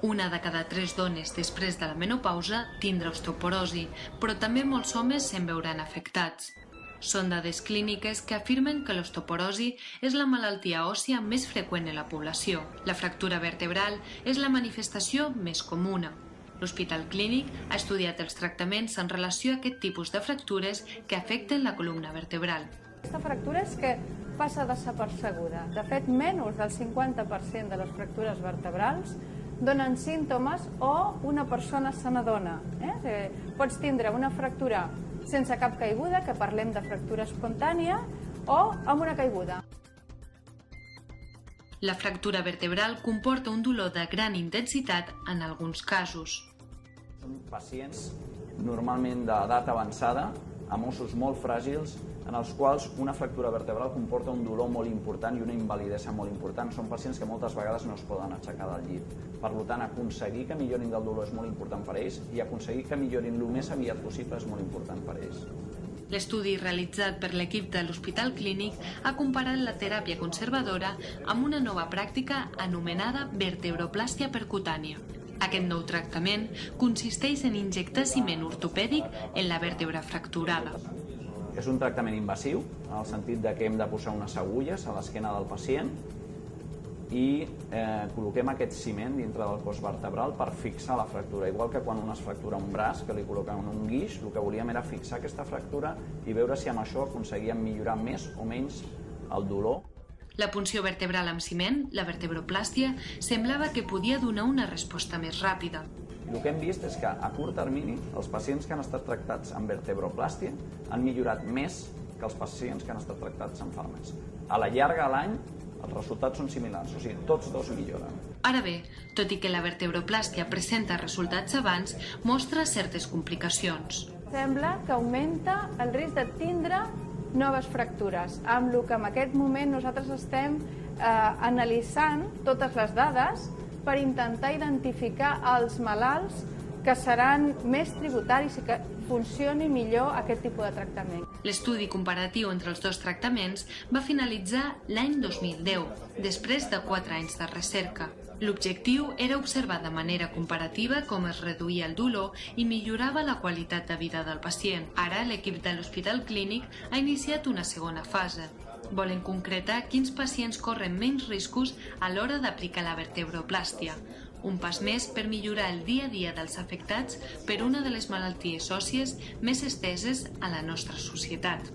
Una de cada 3 dones després de la menopausa tindrà osteoporosi, però també molts homes se'n veuran afectats. Són dades clíniques que afirmen que l'osteoporosi és la malaltia òssia més freqüent en la població. La fractura vertebral és la manifestació més comuna. L'Hospital Clínic ha estudiat els tractaments en relació a aquest tipus de fractures que afecten la columna vertebral. Aquesta fractura és que passa desapercebuda. De fet, menys del 50% de les fractures vertebrals donen símptomes o una persona se n'adona. Pots tindre una fractura sense cap caiguda, que parlem de fractura espontània, o amb una caiguda. La fractura vertebral comporta un dolor de gran intensitat en alguns casos. Són pacients normalment d'edat avançada, amb ossos molt fràgils, en els quals una fractura vertebral comporta un dolor molt important i una invalidesa molt important. Són pacients que moltes vegades no es poden aixecar del llit. Per tant, aconseguir que millorin del dolor és molt important per a ells i aconseguir que millorin el més aviat possible és molt important per a ells. L'estudi realitzat per l'equip de l'Hospital Clínic ha comparat la teràpia conservadora amb una nova pràctica anomenada vertebroplàstia percutània. Aquest nou tractament consisteix en injectar ciment ortopèdic en la vèrtebra fracturada. És un tractament invasiu, en el sentit que hem de posar unes agulles a l'esquena del pacient i col·loquem aquest ciment dintre del cos vertebral per fixar la fractura. Igual que quan un es fractura un braç, que li col·loquen un guix, el que volíem era fixar aquesta fractura i veure si amb això aconseguíem millorar més o menys el dolor. La punció vertebral amb ciment, la vertebroplàstia, semblava que podia donar una resposta més ràpida. El que hem vist és que a curt termini els pacients que han estat tractats amb vertebroplàstia han millorat més que els pacients que han estat tractats amb fàrmacs. A la llarga, a l'any, els resultats són similars, o sigui, tots dos milloren. Ara bé, tot i que la vertebroplàstia presenta resultats abans, mostra certes complicacions. Sembla que augmenta el risc de tindre noves fractures, amb el que en aquest moment nosaltres estem analitzant totes les dades per intentar identificar els malalts que seran més tributaris i que funcioni millor aquest tipus de tractament. L'estudi comparatiu entre els dos tractaments va finalitzar l'any 2010, després de 4 anys de recerca. L'objectiu era observar de manera comparativa com es reduïa el dolor i millorava la qualitat de vida del pacient. Ara, l'equip de l'Hospital Clínic ha iniciat una segona fase. Volen concretar quins pacients corren menys riscos a l'hora d'aplicar la vertebroplàstia, un pas més per millorar el dia a dia dels afectats per una de les malalties òssies més esteses a la nostra societat.